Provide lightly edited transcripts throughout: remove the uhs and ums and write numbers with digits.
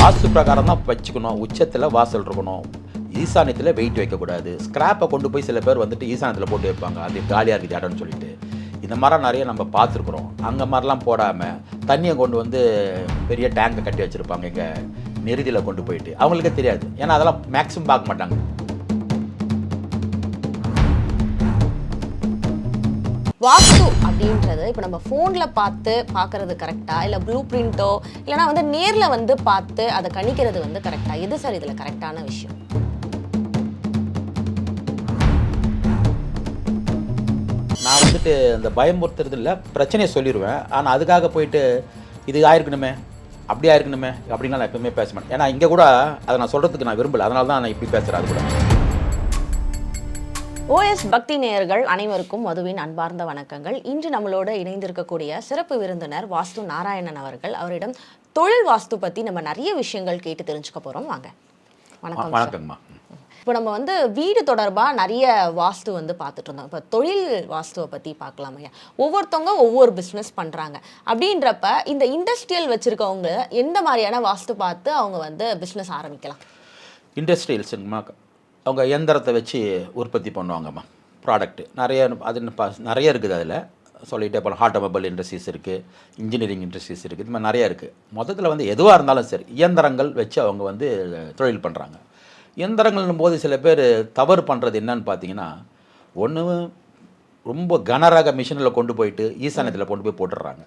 வாஸ்து பிரகாரம் தான் வச்சுக்கணும். உச்சத்தில் வாசல் இருக்கணும். ஈசானியத்தில் வெயிட் வைக்கக்கூடாது. ஸ்கிராப்பை கொண்டு போய் சில பேர் வந்துட்டு ஈசானியத்தில் போட்டு வைப்பாங்க. அது காலியாக இருக்குது இடம்னு சொல்லிட்டு. இந்த மாதிரிலாம் நிறைய நம்ம பார்த்துருக்குறோம். அங்கே மாதிரிலாம் போடாமல் தண்ணியை கொண்டு வந்து பெரிய டேங்கை கட்டி வச்சுருப்பாங்க இங்கே நெருதியில் கொண்டு போயிட்டு. அவங்களுக்கே தெரியாது. ஏன்னா அதெல்லாம் மேக்ஸிமம் பார்க்க மாட்டாங்க. வாஸ்து அப்படின்றது இப்போ நம்ம ஃபோனில் பார்க்கறது கரெக்டாக, இல்லை ப்ளூ பிரிண்ட்டோ இல்லைனா வந்து நேரில் வந்து பார்த்து அதை கணிக்கிறது வந்து கரெக்டாக? எது சார் இதில் கரெக்டான விஷயம்? நான் வந்துட்டு இந்த பயமுறுத்துறது இல்லை, பிரச்சனையை சொல்லிடுவேன். ஆனால் அதுக்காக போயிட்டு இது ஆயிருக்கணுமே, அப்படி ஆயிருக்கணுமே அப்படின்லாம் நான் எப்பவுமே பேச மாட்டேன். ஏன்னா இங்கே கூட அதை நான் சொல்கிறதுக்கு நான் விரும்பலை. அதனால தான் நான் இப்படி பேசுகிறேன். அது கூட ஓஎஸ் பக்தி நேயர்கள் அனைவருக்கும் மதுவின் அன்பார்ந்த வணக்கங்கள். இன்று நம்மளோட இணைந்திருக்கக்கூடிய சிறப்பு விருந்தினர் வாஸ்து நாராயணன் அவர்கள். அவரிடம் தொழில் வாஸ்து பற்றி நம்ம நிறைய விஷயங்கள் கேட்டு தெரிஞ்சுக்க போகிறோம். வாங்க. வணக்கம். வணக்கங்கம்மா. இப்போ நம்ம வந்து வீடு தொடர்பாக நிறைய வாஸ்து வந்து பார்த்துட்டு இருந்தோம். இப்போ தொழில் வாஸ்துவை பற்றி பார்க்கலாம் ஐயா. ஒவ்வொருத்தவங்க ஒவ்வொரு பிஸ்னஸ் பண்ணுறாங்க. அப்படின்றப்ப இந்த இண்டஸ்ட்ரியல் வச்சுருக்கவங்க எந்த மாதிரியான வாஸ்து பார்த்து அவங்க வந்து பிஸ்னஸ் ஆரம்பிக்கலாம்? இண்டஸ்ட்ரியல்ஸுங்கம்மா, அவங்க இயந்திரத்தை வச்சு உற்பத்தி பண்ணுவாங்கம்மா ப்ராடக்ட்டு. நிறைய இருக்குது. அதில் சொல்லிகிட்டே போகலாம். ஆட்டோமொபைல் இண்டஸ்ட்ரீஸ் இருக்குது, இன்ஜினியரிங் இண்டஸ்ட்ரீஸ் இருக்குது. இது மாதிரி நிறையா இருக்குது. மொத்தத்தில் வந்து எதுவாக இருந்தாலும் சரி இயந்திரங்கள் வச்சு அவங்க வந்து தொழில் பண்ணுறாங்க. இயந்திரங்கள்னும் போது சில பேர் தவறு பண்ணுறது என்னன்னு பார்த்தீங்கன்னா, ஒன்று ரொம்ப கனரக மிஷினில் கொண்டு போயிட்டு ஈசானியத்தில் கொண்டு போய் போட்டுடுறாங்க.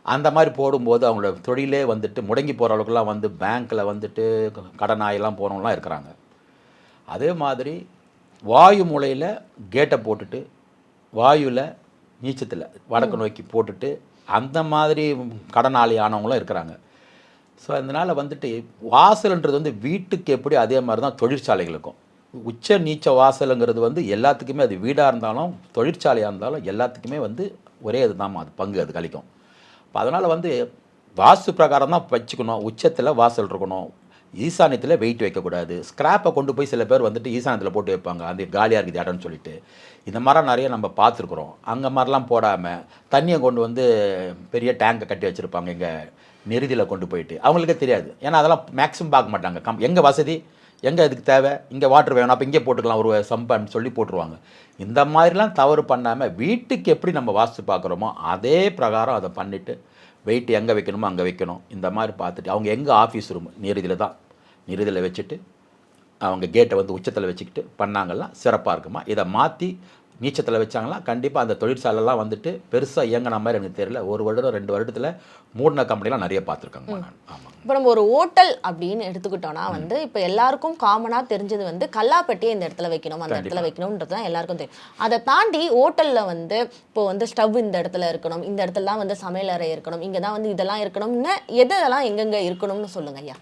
அந்த மாதிரி போடும்போது அவங்களோட தொழிலே வந்துட்டு முடங்கி போகிற அளவுக்குலாம் வந்து பேங்க்கில் வந்துட்டு கடனாயெல்லாம் போகிறவங்களாம் இருக்கிறாங்க. அதே மாதிரி வாயு மூலையில் கேட்டை போட்டுட்டு வாயுவில் நீச்சத்தில் வடக்கு நோக்கி போட்டுட்டு அந்த மாதிரி கடனாளி ஆனவங்களும் இருக்கிறாங்க. ஸோ அதனால் வந்துட்டு வாசல்ன்றது வந்து வீட்டுக்கு எப்படி அதே மாதிரி தான் தொழிற்சாலைகளுக்கும். உச்ச நீச்ச வாசலுங்கிறது வந்து எல்லாத்துக்குமே, அது வீடாக இருந்தாலும் தொழிற்சாலையாக இருந்தாலும் எல்லாத்துக்குமே வந்து ஒரே இதுதான் அது பங்கு அது கழிக்கும். இப்போ அதனால் வந்து வாஸ்து பிரகாரம் தான் வச்சுக்கணும். உச்சத்தில் வாசல் இருக்கணும். ஈசானியத்தில் வெயிட் வைக்கக்கூடாது. ஸ்கிராப்பை கொண்டு போய் சில பேர் வந்துட்டு ஈசானியத்தில் போட்டு வைப்பாங்க. அது காலியாக இருக்குது இடம்னு சொல்லிட்டு. இந்த மாதிரிலாம் நிறைய நம்ம பார்த்துருக்குறோம். அங்கே மாதிரிலாம் போடாமல் தண்ணியை கொண்டு வந்து பெரிய டேங்கை கட்டி வச்சுருப்பாங்க இங்கே நெருதியில் கொண்டு போயிட்டு. அவங்களுக்கே தெரியாது. ஏன்னா அதெல்லாம் மேக்ஸிமம் பார்க்க மாட்டாங்க. எங்கே வசதி, எங்கே இதுக்கு தேவை, இங்கே வாட்டர் வேணும், அப்போ இங்கே போட்டுக்கலாம் ஒரு சம்பன்னு சொல்லி போட்டுருவாங்க. இந்த மாதிரிலாம் தவறு பண்ணாமல் வீட்டுக்கு எப்படி நம்ம வாஸ்து பார்க்குறோமோ அதே பிரகாரம் அதை பண்ணிவிட்டு வெயிட் எங்கே வைக்கணுமோ அங்கே வைக்கணும். இந்த மாதிரி பார்த்துட்டு அவங்க எங்கே ஆஃபீஸ் ரூம் நெருதியில் தான் நெருதியில் வச்சுட்டு அவங்க கேட்டை வந்து உச்சத்தில் வச்சுக்கிட்டு பண்ணாங்கலாம் சிறப்பாக இருக்குமா. இதை மாற்றி நீச்சத்தில் வச்சாங்களாம் கண்டிப்பாக அந்த தொழிற்சாலைலாம் வந்துட்டு பெருசாக இயங்கின மாதிரி எனக்கு தெரியல. 1 வருடம் 2 வருடத்தில் மூடின கம்பெனிலாம் நிறைய பார்த்துருக்காங்க. ஆமாம். இப்போ நம்ம ஒரு ஹோட்டல் அப்படின்னு எடுத்துக்கிட்டோம்னா வந்து இப்போ எல்லாருக்கும் காமனாக தெரிஞ்சது வந்து கல்லாப்பட்டியை இந்த இடத்துல வைக்கணும், அந்த இடத்துல வைக்கணுன்றது தான் எல்லாருக்கும் தெரியும். அதை தாண்டி ஹோட்டலில் வந்து இப்போ வந்து ஸ்டவ் இந்த இடத்துல இருக்கணும், இந்த இடத்துல தான் வந்து சமையல் அறை இருக்கணும், இங்கே தான் வந்து இதெல்லாம் இருக்கணும்னு எதெல்லாம் எங்கெங்கே இருக்கணும்னு சொல்லுங்க ஐயா.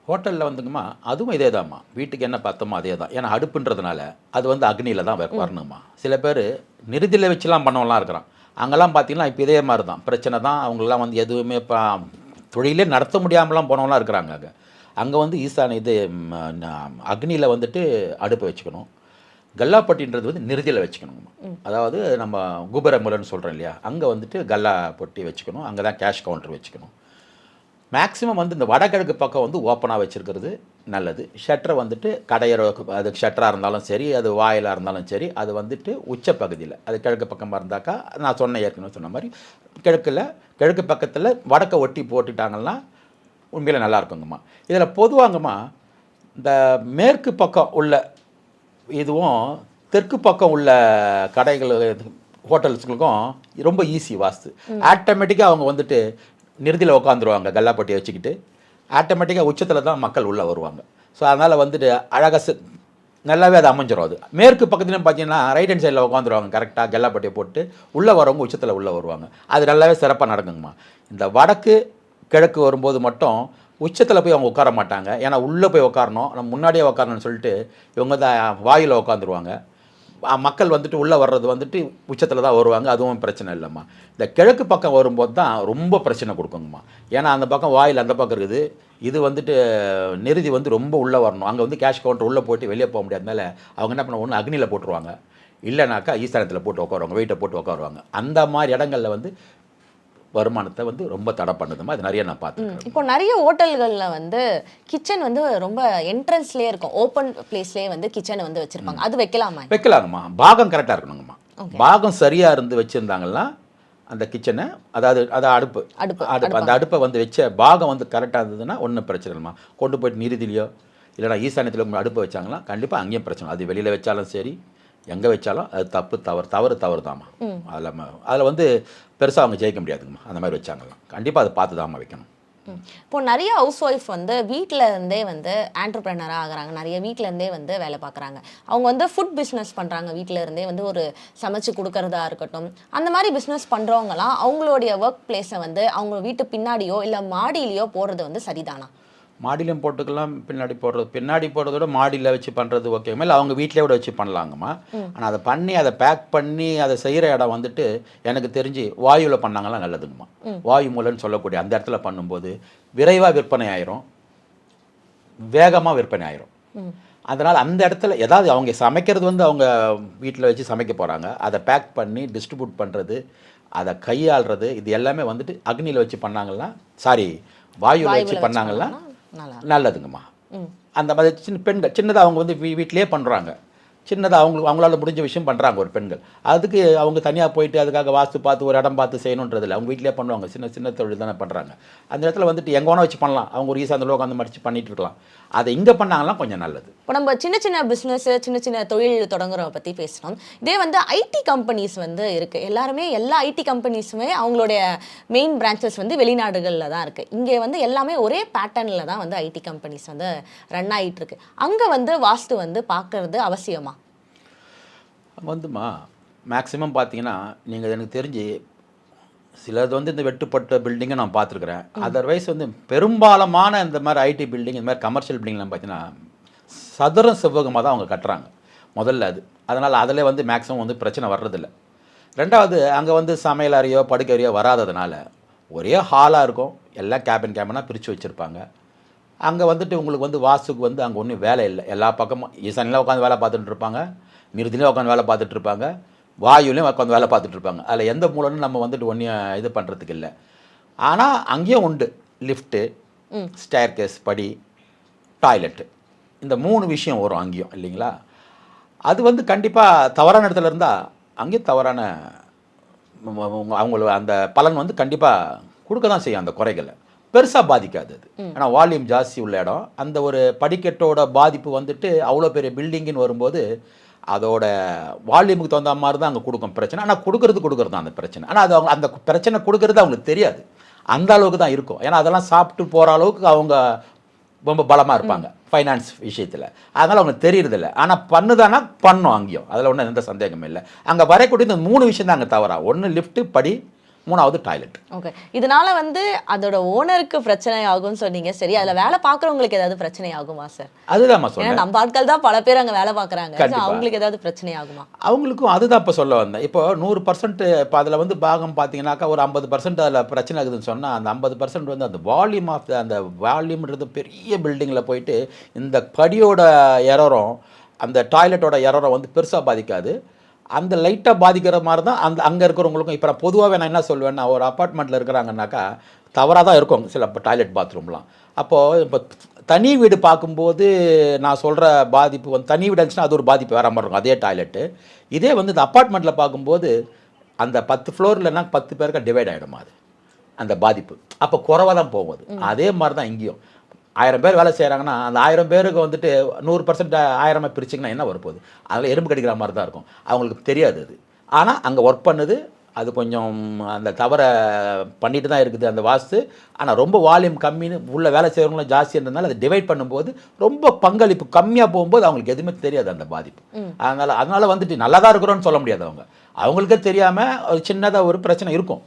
ஹோட்டலில் வந்துங்கம்மா அதுவும் இதே தான்மா. வீட்டுக்கு என்ன பார்த்தோமோ அதே தான். ஏன்னா அடுப்புன்றதுனால அது வந்து அக்னியில் தான் வரணுமா. சில பேர் நிறுதியில் வச்சுலாம் பண்ணவங்களாம் இருக்கிறான். அங்கெல்லாம் பார்த்தீங்கன்னா இப்போ இதே மாதிரி தான் பிரச்சனை தான். அவங்களெலாம் வந்து எதுவுமே இப்போ தொழிலே நடத்த முடியாமலாம் போனவங்களாம் இருக்கிறாங்க. அங்கே வந்து ஈசான இது அக்னியில் வந்துட்டு அடுப்பை வச்சுக்கணும். கல்லாப்பட்டின்றது வந்து நிறுதியில் வச்சுக்கணுங்கம்மா. அதாவது நம்ம குபரமுலன்னு சொல்கிறோம் இல்லையா, அங்கே வந்துட்டு கல்லா பொட்டி வச்சுக்கணும். அங்கே தான் கேஷ் கவுண்டர் வச்சுக்கணும். மேக்ஸிமம் வந்து இந்த வடகிழக்கு பக்கம் வந்து ஓப்பனாக வச்சுருக்கிறது நல்லது. ஷட்டரை வந்துட்டு கடையற அது ஷட்டராக இருந்தாலும் சரி, அது வாயிலாக இருந்தாலும் சரி, அது வந்துட்டு உச்ச பகுதியில் அது கிழக்கு பக்கமாக இருந்தாக்கா நான் ஏற்கனவே சொன்ன மாதிரி கிழக்கு பக்கத்தில் வடக்கை ஒட்டி போட்டுட்டாங்கன்னா உண்மையில் நல்லா இருக்குங்கம்மா. இதில் பொதுவாங்கம்மா இந்த மேற்கு பக்கம் உள்ள இதுவும் தெற்கு பக்கம் உள்ள கடைகள் ஹோட்டல்ஸுங்களுக்கும் ரொம்ப ஈஸி வாஸ்து. ஆட்டோமேட்டிக்காக அவங்க வந்துட்டு நிறுதியில் உட்காந்துருவாங்க கல்லாப்பட்டியை வச்சுக்கிட்டு. ஆட்டோமேட்டிக்காக உச்சத்தில் தான் மக்கள் உள்ளே வருவாங்க. ஸோ அதனால் வந்துட்டு அழகாக நல்லாவே அது அமைஞ்சிடும். அது மேற்கு பக்கத்துலையும் பார்த்தீங்கன்னா ரைட் ஹேண்ட் சைடில் உட்காந்துருவாங்க கரெக்டாக கல்லாப்பட்டியை போட்டு. உள்ளே வரவங்க உச்சத்தில் உள்ளே வருவாங்க. அது நல்லாவே சிறப்பாக நடக்குங்கம்மா. இந்த வடக்கு கிழக்கு வரும்போது மட்டும் உச்சத்தில் போய் அவங்க உட்கார மாட்டாங்க. ஏன்னா உள்ளே போய் உட்காரணும், நம்ம முன்னாடியே உட்காரணும்னு சொல்லிட்டு இவங்க தான் வாயில் உட்காந்துருவாங்க. மக்கள் வந்துட்டு உள்ளே வர்றது வந்துட்டு உச்சத்தில் தான் வருவாங்க. அதுவும் பிரச்சனை இல்லைம்மா. இந்த கிழக்கு பக்கம் வரும்போது தான் ரொம்ப பிரச்சனை கொடுக்குங்கம்மா. ஏன்னா அந்த பக்கம் வாயில் அந்த பக்கம் இருக்குது. இது வந்துட்டு நெருதி வந்து ரொம்ப உள்ளே வரணும். அங்கே வந்து கேஷ் கவுண்டர் உள்ளே போட்டு வெளியே போக முடியாதனால அவங்க என்ன பண்ண, ஒன்று அக்னியில் போட்டுருவாங்க, இல்லைனாக்கா ஈசானத்தில் போட்டு உட்காருவாங்க, வெயிட்டை போட்டு உட்காருவாங்க. அந்த மாதிரி இடங்களில் வந்து வருமானத்தை வந்து ரொம்ப தடை பண்ணுதுமா. அது நிறைய நான் பார்த்துருக்கேன். இப்போ நிறைய ஹோட்டல்களில் வந்து கிச்சன் வந்து ரொம்ப என்ட்ரன்ஸ்லேயே இருக்கும், ஓப்பன் பிளேஸ்லேயே வந்து கிச்சனை வந்து வச்சுருப்பாங்க. அது வைக்கலாமா? வைக்கலாங்கம்மா. பாகம் கரெக்டாக இருக்கணுங்கம்மா. பாகம் சரியாக இருந்து வச்சுருந்தாங்கன்னா அந்த கிச்சனை, அதாவது அடுப்பு அந்த அடுப்பை வந்து வச்ச பாகம் வந்து கரெக்டாக இருந்ததுன்னா ஒன்றும் பிரச்சனை இல்லைம்மா. கொண்டு போய்ட்டு நிறுதிலையோ இல்லைனா ஈசானியத்தில் அடுப்பை வச்சாங்கன்னா கண்டிப்பாக அங்கேயும் பிரச்சனை. அது வெளியில் வச்சாலும் சரி, எங்கே வச்சாலும் அது தவறு தாம்மா. அதில் வந்து பெருசாக அவங்க ஜெயிக்க முடியாதுங்கம்மா. அந்த மாதிரி வச்சாங்கலாம் கண்டிப்பாக அதை பார்த்து தாம்மா வைக்கணும். இப்போ நிறைய ஹவுஸ் ஒய்ஃப் வந்து வீட்டில் இருந்தே வந்து ஆண்டர்பிரினராக ஆகுறாங்க, நிறைய வீட்டில் இருந்தே வந்து வேலை பார்க்குறாங்க. அவங்க வந்து ஃபுட் பிஸ்னஸ் பண்ணுறாங்க, வீட்டில் இருந்தே வந்து ஒரு சமைச்சு கொடுக்கறதா இருக்கட்டும். அந்த மாதிரி பிஸ்னஸ் பண்ணுறவங்களாம் அவங்களுடைய ஒர்க் பிளேஸை வந்து அவங்க வீட்டு பின்னாடியோ இல்லை மாடியிலையோ போடுறது வந்து சரிதானா? மாடியிலையும் போட்டுக்கலாம், பின்னாடி போடுறதோட மாடியில் வச்சு பண்ணுறது ஓகேமா, இல்லை அவங்க வீட்டிலே கூட வச்சு பண்ணலாங்கம்மா. ஆனால் அதை பண்ணி அதை பேக் பண்ணி அதை செய்கிற இடம் வந்துட்டு எனக்கு தெரிஞ்சு வாயுவில் பண்ணாங்கலாம் நல்லதுங்கம்மா. வாயு மூலன்னு சொல்லக்கூடிய அந்த இடத்துல பண்ணும்போது விரைவாக விற்பனை ஆயிரும், வேகமாக விற்பனை ஆயிரும். அதனால் அந்த இடத்துல ஏதாவது அவங்க சமைக்கிறது வந்து அவங்க வீட்டில் வச்சு சமைக்க போகிறாங்க, அதை பேக் பண்ணி டிஸ்ட்ரிபியூட் பண்ணுறது, அதை கையாளுறது, இது எல்லாமே வந்துட்டு அக்னியில் வச்சு பண்ணாங்கன்னா வாயுவில் வச்சு பண்ணாங்கன்னா நல்லதுங்கம்மா. அந்த மாதிரி பெண்கள் சின்னதாக அவங்க வந்து வீட்டிலே பண்ணுறாங்க, சின்னதாக அவங்களால முடிஞ்ச விஷயம் பண்ணுறாங்க ஒரு பெண்கள். அதுக்கு அவங்க தனியாக போயிட்டு அதுக்காக வாஸ்து பார்த்து ஒரு இடம் பார்த்து செய்யணுன்றதில்ல, அவங்க வீட்டிலே பண்ணுவாங்க. சின்ன தொழில் தானே பண்ணுறாங்க. அந்த இடத்துல வந்துட்டு எங்கே வேணா வச்சு பண்ணலாம், அவங்க ஒரு ஈஸாக அந்த உட்காந்து மடிச்சு பண்ணிட்டு இருக்கலாம். அதை இங்கே பண்ணாங்கன்னா கொஞ்சம் நல்லது. இப்போ நம்ம சின்ன பிஸ்னஸ் சின்ன தொழில் தொடங்குறத பற்றி பேசணும். இதே வந்து ஐடி கம்பெனிஸ் வந்து இருக்குது, எல்லா ஐடி கம்பெனிஸுமே அவங்களுடைய மெயின் பிரான்ச்சஸ் வந்து வெளிநாடுகளில் தான் இருக்குது. இங்கே வந்து எல்லாமே ஒரே பேட்டர்னில் தான் வந்து ஐடி கம்பெனிஸ் வந்து ரன் ஆகிட்டு இருக்கு. அங்கே வந்து வாஸ்து வந்து பார்க்கறது அவசியமா? வந்துமா மேக்ஸிமம் பார்த்தீங்கன்னா நீங்கள் எனக்கு தெரிஞ்சு சிலது வந்து இந்த வெட்டுப்பட்ட பில்டிங்கை நான் பார்த்துருக்குறேன். அதர்வைஸ் வந்து பெரும்பாலமான இந்த மாதிரி ஐடி பில்டிங், இந்த மாதிரி கமர்ஷியல் பில்டிங்லாம் பார்த்தீங்கன்னா சதுரம் செவ்வகமாக தான் அவங்க கட்டுறாங்க முதல்ல. அதனால் அதில் வந்து மேக்ஸிமம் வந்து பிரச்சனை வர்றதில்ல. ரெண்டாவது, அங்கே வந்து சமையல் அறையோ படுக்கை அறையோ வராததுனால ஒரே ஹாலாக இருக்கும், எல்லாம் கேபினாக பிரித்து வச்சுருப்பாங்க. அங்கே வந்துட்டு உங்களுக்கு வந்து வாஸ்துக்கு வந்து அங்கே ஒன்றும் வேலை இல்லை. எல்லா பக்கமும் ஈசானியில் உட்காந்து வேலை பார்த்துட்டு இருப்பாங்க, நிறுத்திலையும் உட்காந்து வேலை பார்த்துட்டு இருப்பாங்க, வாயுலையும் உட்காந்து வேலை பார்த்துட்டு இருப்பாங்க. அதில் எந்த மூலன்னு நம்ம வந்துட்டு ஒன்றையும் இது பண்ணுறதுக்கு இல்லை. ஆனால் அங்கேயும் உண்டு லிஃப்ட்டு, ஸ்டேர் கேஸ், படி, டாய்லெட்டு, இந்த 3 விஷயம் வரும் அங்கேயும் இல்லைங்களா. அது வந்து கண்டிப்பாக தவறான இடத்துல இருந்தால் அங்கேயும் தவறான அவங்கள அந்த பலன் வந்து கண்டிப்பாக கொடுக்க தான் செய்யும். அந்த குறைகளை பெருசாக பாதிக்காது அது. ஆனால் வால்யூம் ஜாஸ்தி உள்ள இடம், அந்த ஒரு படிக்கட்டோட பாதிப்பு வந்துட்டு அவ்வளோ பெரிய பில்டிங்குன்னு வரும்போது அதோட வால்யூமுக்கு தகுந்த மாதிரி தான் அங்கே கொடுக்கும் பிரச்சனை. ஆனால் கொடுக்குறது தான் அந்த பிரச்சனை. ஆனால் அது அவங்க அந்த பிரச்சனை கொடுக்குறது அவங்களுக்கு தெரியாது, அந்த அளவுக்கு தான் இருக்கும். ஏன்னா அதெல்லாம் சாப்பிட்டு போகிற அளவுக்கு அவங்க ரொம்ப பலமாக இருப்பாங்க ஃபைனான்ஸ் விஷயத்தில். அதனால் அவங்களுக்கு தெரியறதில்ல. ஆனால் பண்ணுதானா பண்ணும் அங்கேயும், அதில் ஒன்றும் எந்த சந்தேகமும் இல்லை. அங்கே வரக்கூடிய இந்த 3 விஷயம் தான் அங்கே தவறா. 1 லிஃப்ட்டு, படி, 3வது டாய்லெட். ஓகே, இதனால வந்து அதோட ஓனருக்கு பிரச்சனை ஆகும்னு சொன்னீங்க. சரி, அதில் வேலை பார்க்குறவங்களுக்கு ஏதாவது பிரச்சனை ஆகுமா சார்? அதுதான் சொல்லுங்கள். நம்ம ஆட்கள் தான் பல பேர் அங்கே வேலை பார்க்குறாங்க, அவங்களுக்கு ஏதாவது பிரச்சனை ஆகுமா? அவங்களுக்கும் அதுதான் இப்போ சொல்ல வந்தேன். இப்போ 100% இப்போ அதில் வந்து பாகம் பார்த்தீங்கன்னாக்கா ஒரு 50% அதில் பிரச்சனை ஆகுதுன்னு சொன்னால் அந்த 50% வந்து அந்த வால்யூம் ஆஃப் அந்த வால்யூம்ன்றது பெரிய பில்டிங்கில் போயிட்டு இந்த படியோட எரரும் அந்த டாய்லெட்டோட எரரும் வந்து பெருசாக பாதிக்காது. அந்த லைட்டாக பாதிக்கிற மாதிரி தான் அங்கே இருக்கிறவங்களுக்கும். இப்போ நான் பொதுவாகவே நான் என்ன சொல்லுவேன்னா, ஒரு அப்பார்ட்மெண்ட்டில் இருக்கிறாங்கன்னாக்கா தவறாக தான் இருக்கும் சில டாய்லெட் பாத்ரூம்லாம். அப்போது இப்போ தனி வீடு பார்க்கும்போது நான் சொல்கிற பாதிப்பு வந்து தனி வீடு இருந்துச்சுன்னா அது ஒரு பாதிப்பு வேறு மாதிரி இருக்கும் அதே டாய்லெட்டு. இதே வந்து இந்த அப்பார்ட்மெண்ட்டில் பார்க்கும்போது அந்த 10 ஃப்ளோர்லன்னா 10 பேருக்கு டிவைட் ஆகிடுமா அது அந்த பாதிப்பு. அப்போ குறைவாக தான் போகுது. அதே மாதிரி தான் இங்கேயும் 1000 பேர் வேலை செய்கிறாங்கன்னா அந்த 1000 பேருக்கு வந்துட்டு 100% 1000 பிரிச்சிங்கன்னா என்ன வரப்போகுது? அதில் எறும்பு கடிக்கிற மாதிரி தான் இருக்கும். அவங்களுக்கு தெரியாது அது. ஆனால் அங்கே ஒர்க் பண்ணுது, அது கொஞ்சம் அந்த தவறை பண்ணிட்டு தான் இருக்குது அந்த வாஸ்து. ஆனால் ரொம்ப வால்யூம் கம்மின்னு உள்ள வேலை செய்கிறவங்களும் ஜாஸ்தி இருந்ததுனால அதை டிவைட் பண்ணும்போது ரொம்ப பங்களிப்பு கம்மியாக போகும்போது அவங்களுக்கு எதுவுமே தெரியாது அந்த பாதிப்பு. அதனால் வந்துட்டு நல்லா தான் இருக்கிறோன்னு சொல்ல முடியாது. அவங்களுக்கே தெரியாமல் சின்னதாக ஒரு பிரச்சனை இருக்கும்.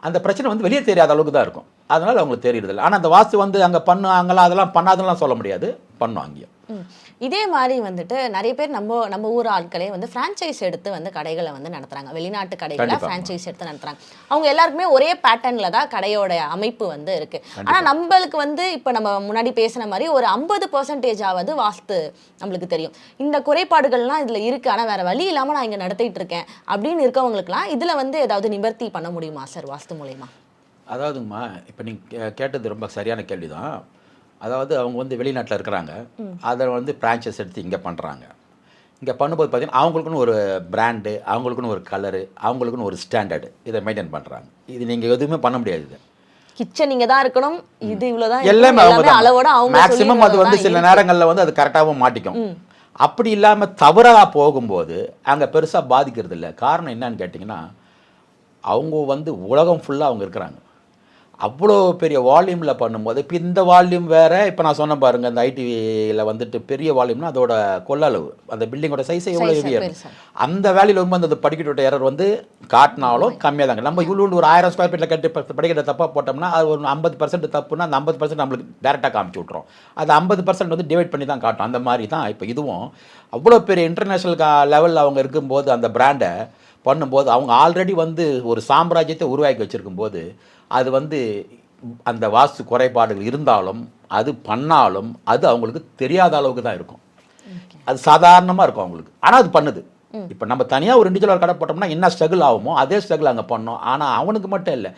அந்த பிரச்சனை வந்து வெளியே தெரியாத அளவுக்கு தான் இருக்கும். அதனால் அவங்களுக்கு தெரியறதில்லை. ஆனால் அந்த வாஸ்து வந்து அங்கே பண்ணுவாங்களாம், அதெல்லாம் பண்ணாதெல்லாம் சொல்ல முடியாது, பண்ணும் அங்கேயும். இதே மாதிரி வந்துட்டு நிறைய பேர் நம்ம ஊர் ஆட்களே வந்து ஃப்ரான்ச்சைஸ் எடுத்து வந்து கடைகளை வந்து நடத்துகிறாங்க, வெளிநாட்டு கடைகளை ஃப்ரான்ச்சைஸ் எடுத்து நடத்துகிறாங்க. அவங்க எல்லாருக்குமே ஒரே பேட்டர்னில் தான் கடையோட அமைப்பு வந்து இருக்குது. ஆனால் நம்மளுக்கு வந்து இப்போ நம்ம முன்னாடி பேசின மாதிரி ஒரு 50% வாஸ்து நம்மளுக்கு தெரியும். இந்த குறைபாடுகள்லாம் இதில் இருக்குது, ஆனால் வேறு வழி இல்லாமல் நான் இங்கே நடத்திட்டு இருக்கேன் அப்படின்னு இருக்கவங்களுக்குலாம் இதில் வந்து ஏதாவது நிவர்த்தி பண்ண முடியுமா சார் வாஸ்து மூலமா? அதாவதுங்கம்மா இப்போ நீங்கள் கேட்டது ரொம்ப சரியான கேள்வி தான். அதாவது அவங்க வந்து வெளிநாட்டில் இருக்கிறாங்க, அதை வந்து பிரான்ச்சஸ் எடுத்து இங்கே பண்ணுறாங்க. இங்கே பண்ணும்போது பார்த்தீங்கன்னா அவங்களுக்குன்னு ஒரு பிராண்டு, அவங்களுக்குன்னு ஒரு கலரு, அவங்களுக்குன்னு ஒரு ஸ்டாண்டர்டு இதை மெயின்டைன் பண்ணுறாங்க. இது நீங்கள் எதுவுமே பண்ண முடியாது. இது கிச்சன் நீங்க தான் இருக்கணும், இது இவ்வளவுதான் எல்லாமே அவங்க தான். அளவோட அவங்க மேக்ஸிமம் அது வந்து சில நேரங்களில் வந்து அது கரெக்டாகவும் மாட்டிக்கும். அப்படி இல்லாமல் தவறாக போகும்போது அங்கே பெருசாக பாதிக்கிறது இல்லை. காரணம் என்னன்னு கேட்டிங்கன்னா, அவங்க வந்து உலகம் ஃபுல்லாக அவங்க இருக்கிறாங்க. அவ்வளோ பெரிய வால்யூமில் பண்ணும்போது இப்போ இந்த வால்யூம் வேறு. இப்போ நான் சொன்ன பாருங்கள், இந்த ஐடிவியில் வந்துட்டு பெரிய வால்யூம்னா அதோட கொள்ளளவு, அந்த பில்டிங்கோட சைஸை எவ்வளோ ஹெவியாக இருக்கும். அந்த வேலையில் வரும்போது அந்த படிக்கட்டோட எரர் வந்து காட்டினாலும் கம்மியாக தாங்க. நம்ம இவ்வளோ ஒரு 1000 ஸ்கொயர் ஃபீட்டில் கட்டி படிக்கட்ட தப்பாக போட்டோம்னா அது ஒரு 50% தப்புன்னா அந்த 50% நம்மளுக்கு டேரெக்டாக காமிச்சு விட்றோம். அது 50% வந்து டிவைட் பண்ணி தான் காட்டும். அந்த மாதிரி தான் இப்போ இதுவும் அவ்வளோ பெரிய இன்டர்நேஷ்னல் லெவலில் அவங்க இருக்கும்போது அந்த பிராண்டை பண்ணும்போது அவங்க ஆல்ரெடி வந்து ஒரு சாம்ராஜ்யத்தை உருவாக்கி வச்சுருக்கும்போது அது வந்து அந்த வாஸ்து குறைபாடுகள் இருந்தாலும் அது பண்ணாலும் அது அவங்களுக்கு தெரியாத அளவுக்கு தான் இருக்கும். அது சாதாரணமாக இருக்கும் அவங்களுக்கு. ஆனால் அது பண்ணுது. இப்போ நம்ம தனியாக ஒரு இண்டிவிஜுவல் கடை போட்டோம்னா என்ன ஸ்ட்ரகிள் ஆகுமோ அதே ஸ்ட்ரகிள் அங்கே பண்ணோம். ஆனால் அவனுக்கு மட்டும் இல்லை,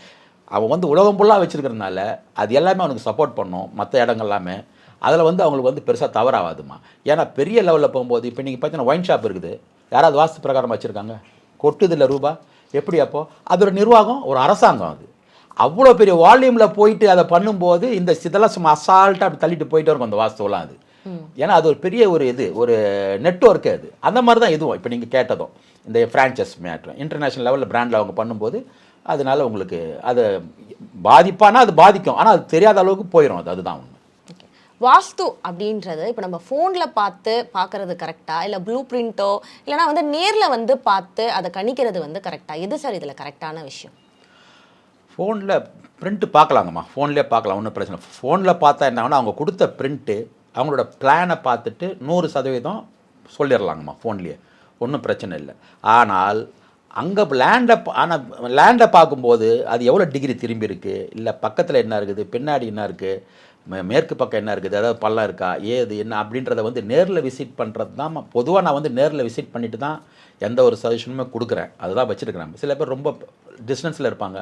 அவன் வந்து உலகம் ஃபுல்லாக வச்சுருக்கிறதுனால அது எல்லாமே அவனுக்கு சப்போர்ட் பண்ணும். மற்ற இடங்கள் எல்லாமே அதில் வந்து அவங்களுக்கு வந்து பெருசாக தவறாகாதுமா. ஏன்னா பெரிய லெவலில் போகும்போது இப்போ நீங்கள் பார்த்தீங்கன்னா ஒயின் ஷாப் இருக்குது, யாராவது வாஸ்து பிரகாரம் வச்சுருக்காங்க? கொட்டுதில்லை ரூபா. எப்படி அப்போது அதோட நிர்வாகம் ஒரு அரசாங்கம். அது அவ்வளோ பெரிய வால்யூமில் போயிட்டு அதை பண்ணும்போது இந்த இதெல்லாம் சும்மா அசால்ட்டாக அப்படி தள்ளிட்டு போயிட்டு இருக்கும் அந்த வாஸ்துவெல்லாம். அது ஏன்னா அது ஒரு பெரிய ஒரு இது ஒரு நெட்வொர்க்கு. அது அந்த மாதிரி தான் இதுவும். இப்போ நீங்கள் கேட்டதும் இந்த ஃப்ரான்ச்சைஸ் மேட்ரு இன்டர்நேஷ்னல் லெவலில் பிராண்டில் அவங்க பண்ணும்போது அதனால உங்களுக்கு அது பாதிப்பானா அது பாதிக்கும். ஆனால் அது தெரியாத அளவுக்கு போயிடும். அது அதுதான் உண்மை. வாஸ்து அப்படின்றது இப்போ நம்ம ஃபோனில் பார்க்கறது கரெக்டா, இல்லை ப்ளூ பிரிண்ட்டோ இல்லைனா வந்து நேரில் வந்து பார்த்து அதை கணிக்கிறது வந்து கரெக்டா? எது சார் இதில் கரெக்டான விஷயம்? ஃபோனில் பிரிண்ட்டு பார்க்கலாங்கம்மா, ஃபோன்லேயே பார்க்கலாம், ஒன்றும் பிரச்சனை. ஃபோனில் பார்த்தா என்னன்னா அவங்க கொடுத்த பிரிண்ட்டு அவங்களோட பிளானை பார்த்துட்டு 100% சொல்லிடலாங்கம்மா ஃபோன்லேயே, ஒன்றும் பிரச்சனை இல்லை. ஆனால் அங்கே லேண்டை பார்க்கும்போது அது எவ்வளோ டிகிரி திரும்பி இருக்குது, இல்லை பக்கத்தில் என்ன இருக்குது, பின்னாடி என்ன இருக்குது, மேற்கு பக்கம் என்ன இருக்குது, அதாவது பள்ளம் இருக்கா, ஏது என்ன அப்படின்றத வந்து நேரில் விசிட் பண்ணுறது தான். பொதுவாக நான் வந்து நேரில் விசிட் பண்ணிவிட்டு தான் எந்த ஒரு சஜஷனுமே கொடுக்குறேன். அதுதான் வச்சுருக்கிறேன். சில பேர் ரொம்ப டிஸ்டன்ஸில் இருப்பாங்க,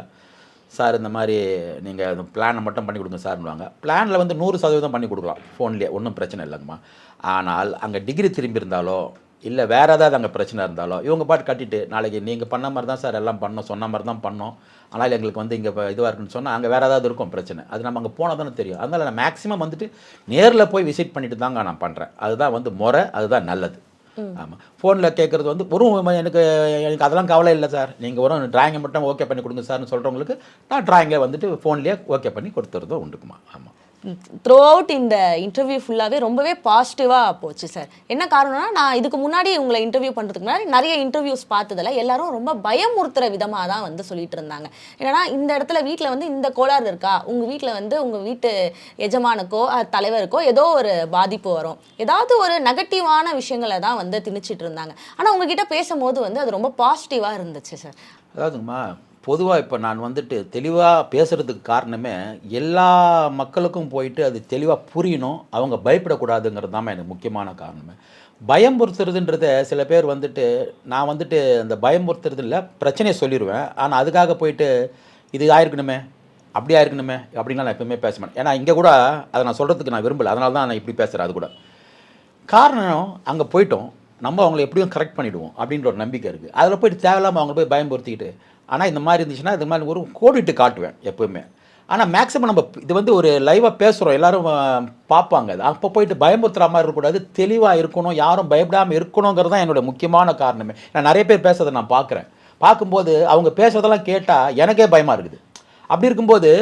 சார் இந்த மாதிரி நீங்கள் பிளானை மட்டும் பண்ணி கொடுங்க சார்னுவாங்க. பிளானில் வந்து 100% பண்ணி கொடுக்கலாம் ஃபோன்லேயே, ஒன்றும் பிரச்சனை இல்லைங்கம்மா. ஆனால் அங்கே டிகிரி திரும்பி இருந்தாலோ இல்லை வேறு ஏதாவது அங்கே பிரச்சனை இருந்தாலோ இவங்க பாட்டு கட்டிட்டு நாளைக்கு நீங்கள் பண்ண மாதிரி தான் சார் எல்லாம் பண்ணோம், சொன்ன மாதிரி தான் பண்ணோம், ஆனால் எங்களுக்கு வந்து இங்கே இதுவாக இருக்குன்னு சொன்னால் அங்கே வேறு ஏதாவது இருக்கும் பிரச்சனை. அது நம்ம அங்கே போனால் தானே தெரியும். அதனால் நான் மேக்ஸிமம் வந்துட்டு நேரில் போய் விசிட் பண்ணிட்டு தாங்க நான் பண்ணுறேன். அதுதான் வந்து முறை, அதுதான் நல்லது. ஆமாம். ஃபோனில் கேட்குறது வந்து ஒரு எனக்கு அதெல்லாம் கவலை இல்லை சார், நீங்கள் ஒரு ட்ராயிங்கை மட்டும் ஓகே பண்ணி கொடுங்க சார்னு சொல்கிறவங்களுக்கு நான் ட்ராயிங்கை வந்துட்டு ஃபோன்லேயே ஓகே பண்ணி கொடுத்துறதும் உண்டுக்குமா. ஆமாம். த்ரூ அவுட் இந்த இன்டர்வியூ ஃபுல்லாகவே ரொம்பவே பாசிட்டிவாக போச்சு சார். என்ன காரணம்னா, நான் இதுக்கு முன்னாடி உங்களை இன்டர்வியூ பண்ணுறதுக்கு முன்னாடி நிறைய இன்டர்வியூஸ் பார்த்ததில் எல்லாரும் ரொம்ப பயமுறுத்துகிற விதமாக தான் வந்து சொல்லிட்டு இருந்தாங்க. ஏன்னா இந்த இடத்துல வீட்டில் வந்து இந்த கோளாறு இருக்கா, உங்கள் வீட்டில் வந்து உங்கள் வீட்டு எஜமானுக்கோ தலைவருக்கோ ஏதோ ஒரு பாதிப்பு வரும், ஏதாவது ஒரு நெகட்டிவான விஷயங்களை தான் வந்து திணிச்சிட்டு இருந்தாங்க. ஆனால் உங்ககிட்ட பேசும்போது வந்து அது ரொம்ப பாசிட்டிவாக இருந்துச்சு சார். அதாவதுங்கம்மா, பொதுவாக இப்போ நான் வந்துட்டு தெளிவாக பேசுகிறதுக்கு காரணமே எல்லா மக்களுக்கும் போயிட்டு அது தெளிவாக புரியணும், அவங்க பயப்படக்கூடாதுங்கிறது தான் எனக்கு முக்கியமான காரணமே. பயம்புறுத்துறதுன்றத சில பேர் வந்துட்டு நான் வந்துட்டு அந்த பயம்புறுத்துறது இல்லை, பிரச்சனையை சொல்லிடுவேன். ஆனால் அதுக்காக போயிட்டு இது ஆயிருக்கணுமே அப்படி ஆயிருக்கணுமே அப்படின்லாம் நான் எப்பவுமே பேச மாட்டேன். ஏன்னா இங்கே கூட அதை நான் சொல்கிறதுக்கு நான் விரும்பலை, அதனால தான் நான் இப்படி பேசுகிறேன். அது கூட காரணம் அங்கே போயிட்டோம், நம்ம அவங்களை எப்படியும் கரெக்ட் பண்ணிவிடுவோம் அப்படின்ற ஒரு நம்பிக்கை இருக்குது. அதில் போய்ட்டு தேவையில்லாமல் அவங்க போய் பயம்படுத்திக்கிட்டு, ஆனால் இந்த மாதிரி இருந்துச்சுன்னா இது மாதிரி ஒரு கோடிட்டு காட்டுவேன் எப்போவுமே. ஆனால் மேக்ஸிமம் நம்ம இது வந்து ஒரு லைவாக பேசுகிறோம், எல்லோரும் பார்ப்பாங்க. அது அப்போ போயிட்டு பயமுறுத்துகிற மாதிரி இருக்கக்கூடாது, தெளிவாக இருக்கணும், யாரும் பயப்படாமல் இருக்கணுங்கிறது தான் என்னோடய முக்கியமான காரணமே. நான் நிறைய பேர் பேசுறதை நான் பார்க்கும்போது அவங்க பேசுகிறதெல்லாம் கேட்டால் எனக்கே பயமாக இருக்குது. அப்படி இருக்கும்போது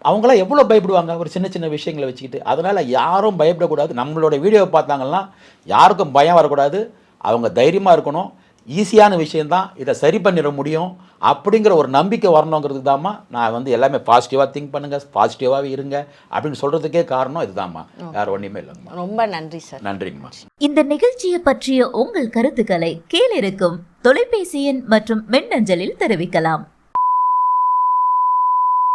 அவங்களாம் எவ்வளோ பயப்படுவாங்க ஒரு சின்ன சின்ன விஷயங்களை வச்சுக்கிட்டு. அதனால் யாரும் பயப்படக்கூடாது. நம்மளோட வீடியோவை பார்த்தாங்கன்னா யாருக்கும் பயம் வரக்கூடாது, அவங்க தைரியமாக இருக்கணும். ஈஸியான விஷயந்தான், இதை சரி பண்ணிட முடியும் அப்படிங்கிற ஒரு நம்பிக்கை வரணுங்கிறது தாம்மா. நான் வந்து எல்லாமே பாசிட்டிவாக திங்க் பண்ணுங்கள், பாசிட்டிவாகவே இருங்க அப்படின்னு சொல்கிறதுக்கே காரணம் இதுதாம்மா, வேறு ஒன்றுமே இல்லைங்கம்மா. ரொம்ப நன்றி சார். நன்றிங்கம்மா. இந்த நிகழ்ச்சியை பற்றிய உங்கள் கருத்துக்களை கீழிருக்கும் தொலைபேசி எண் மற்றும் மின்னஞ்சலில் தெரிவிக்கலாம்.